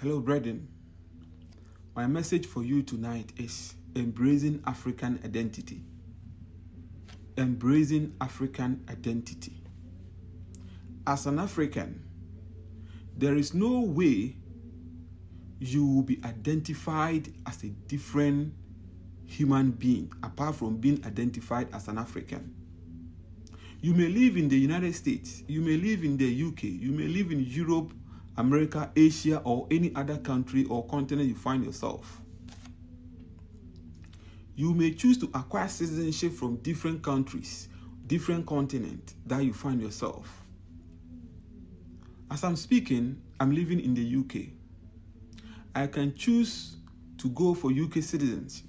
Hello, brethren. My message for you tonight is embracing African identity. Embracing African identity. As an African, there is no way you will be identified as a different human being apart from being identified as an African. You may live in the United States, you may live in the UK, you may live in Europe, America, Asia, or any other country or continent you find yourself. You may choose to acquire citizenship from different countries, different continents that you find yourself. As I'm speaking, I'm living in the UK. I can choose to go for UK citizenship.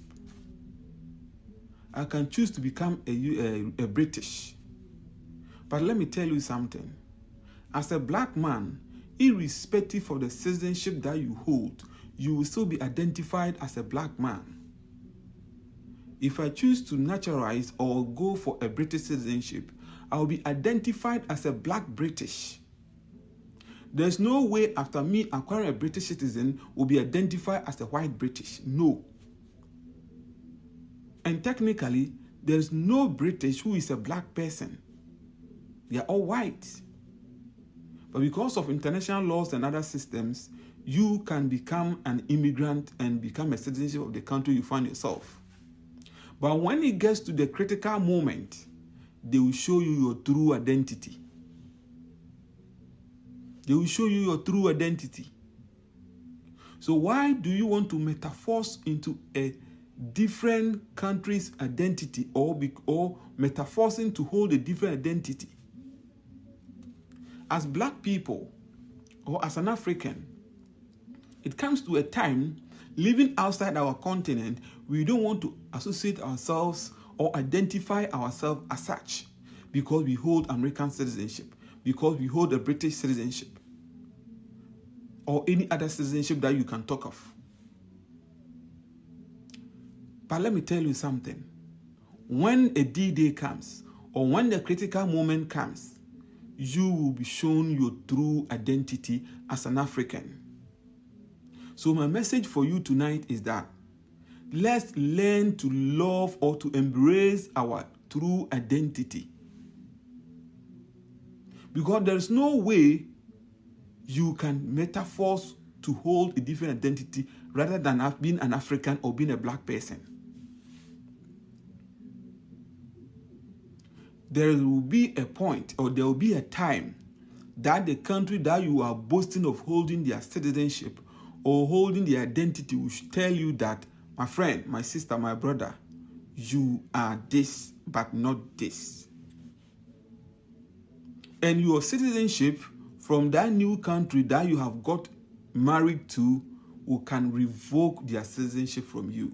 I can choose to become a British. But let me tell you something. As a black man, irrespective of the citizenship that you hold, you will still be identified as a black man. If I choose to naturalize or go for a British citizenship, I will be identified as a black British. There's no way after me acquiring a British citizen will be identified as a white British. No. And technically, there's no British who is a black person. They are all white. But because of international laws and other systems, you can become an immigrant and become a citizen of the country you find yourself. But when it gets to the critical moment, they will show you your true identity. They will show you your true identity. So why do you want to metamorphose into a different country's identity or metamorphosing to hold a different identity? As black people or as an African, it comes to a time living outside our continent, we don't want to associate ourselves or identify ourselves as such because we hold American citizenship, because we hold a British citizenship, or any other citizenship that you can talk of. But let me tell you something. When a D-Day comes, or when the critical moment comes, you will be shown your true identity as an African. So my message for you tonight is that let's learn to love or to embrace our true identity. Because there is no way you can metamorphose to hold a different identity rather than being an African or being a black person. There will be a point or there will be a time that the country that you are boasting of holding their citizenship or holding their identity will tell you that, my friend, my sister, my brother, you are this but not this. And your citizenship from that new country that you have got married to can revoke their citizenship from you.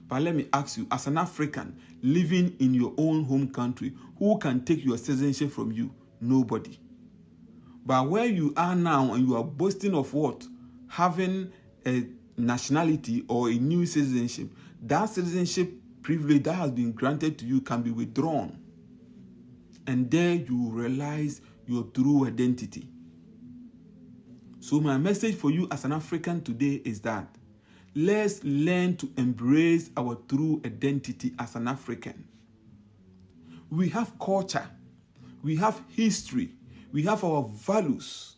But let me ask you, as an African living in your own home country, who can take your citizenship from you? Nobody. But where you are now and you are boasting of what? Having a nationality or a new citizenship, that citizenship privilege that has been granted to you can be withdrawn. And there you realize your true identity. So my message for you as an African today is that let's learn to embrace our true identity as an African. We have culture, we have history, we have our values,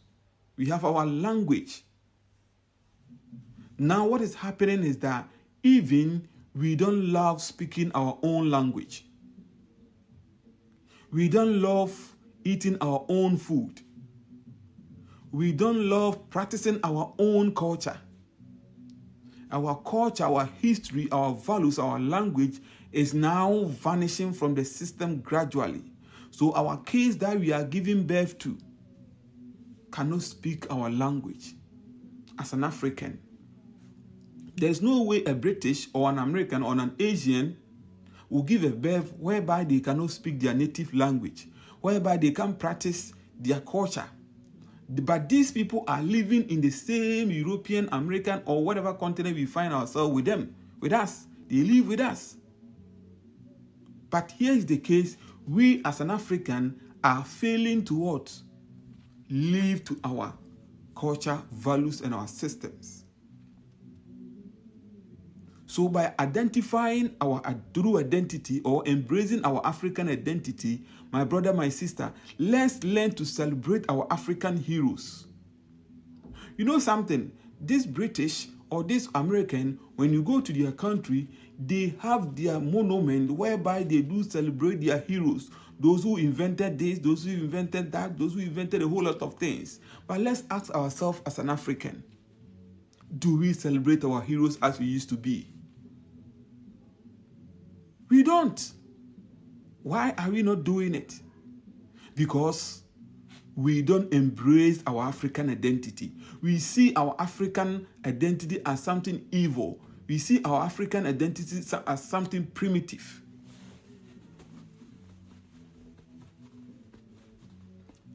we have our language. Now what is happening is that even we don't love speaking our own language. We don't love eating our own food. We don't love practicing our own culture. Our culture, our history, our values, our language is now vanishing from the system gradually. So our kids that we are giving birth to cannot speak our language as an African. There's no way a British or an American or an Asian will give a birth whereby they cannot speak their native language, whereby they can't practice their culture. But these people are living in the same European, American, or whatever continent we find ourselves with them, with us. They live with us. But here is the case, we as an African are failing to what? Live to our culture, values, and our systems. So by identifying our true identity or embracing our African identity, my brother, my sister, let's learn to celebrate our African heroes. You know something? This British or this American, when you go to their country, they have their monument whereby they do celebrate their heroes. Those who invented this, those who invented that, those who invented a whole lot of things. But let's ask ourselves as an African, do we celebrate our heroes as we used to be? We don't. Why are we not doing it? Because we don't embrace our African identity. We see our African identity as something evil. We see our African identity as something primitive.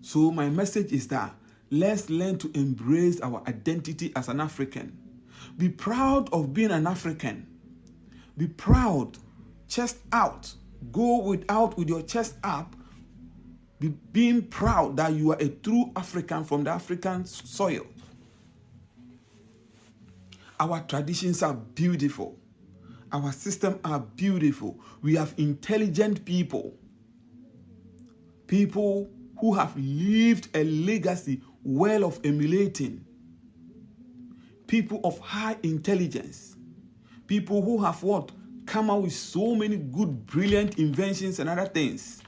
So my message is that let's learn to embrace our identity as an African. Be proud of being an African. Be proud, chest out. Go without with your chest up. Being proud that you are a true African from the African soil. Our traditions are beautiful. Our systems are beautiful. We have intelligent people. People who have lived a legacy well of emulating. People of high intelligence. People who have what? Come out with so many good, brilliant inventions and other things.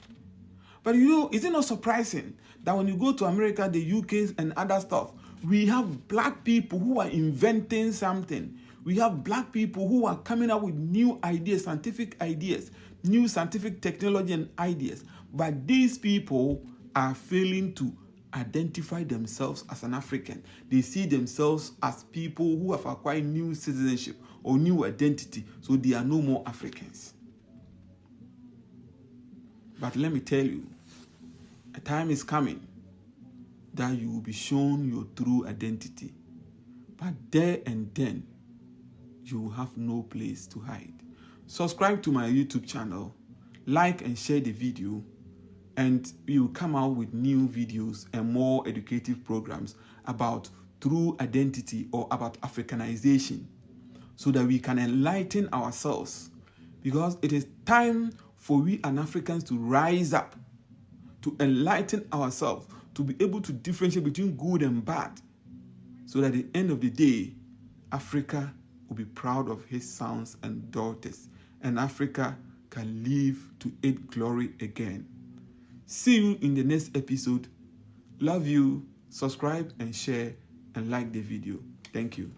But you know, is it not surprising that when you go to America, the UK and other stuff, we have black people who are inventing something. We have black people who are coming up with new ideas, scientific ideas, new scientific technology and ideas. But these people are failing to identify themselves as an African. They see themselves as people who have acquired new citizenship or new identity, so they are no more Africans. But let me tell you, a time is coming that you will be shown your true identity. But there and then, you will have no place to hide. Subscribe to my YouTube channel, like and share the video, and we will come out with new videos and more educative programs about true identity or about Africanization, so that we can enlighten ourselves. Because it is time for we and Africans to rise up, to enlighten ourselves, to be able to differentiate between good and bad, so that at the end of the day, Africa will be proud of his sons and daughters, and Africa can live to its glory again. See you in the next episode. Love you. Subscribe and share and like the video. Thank you.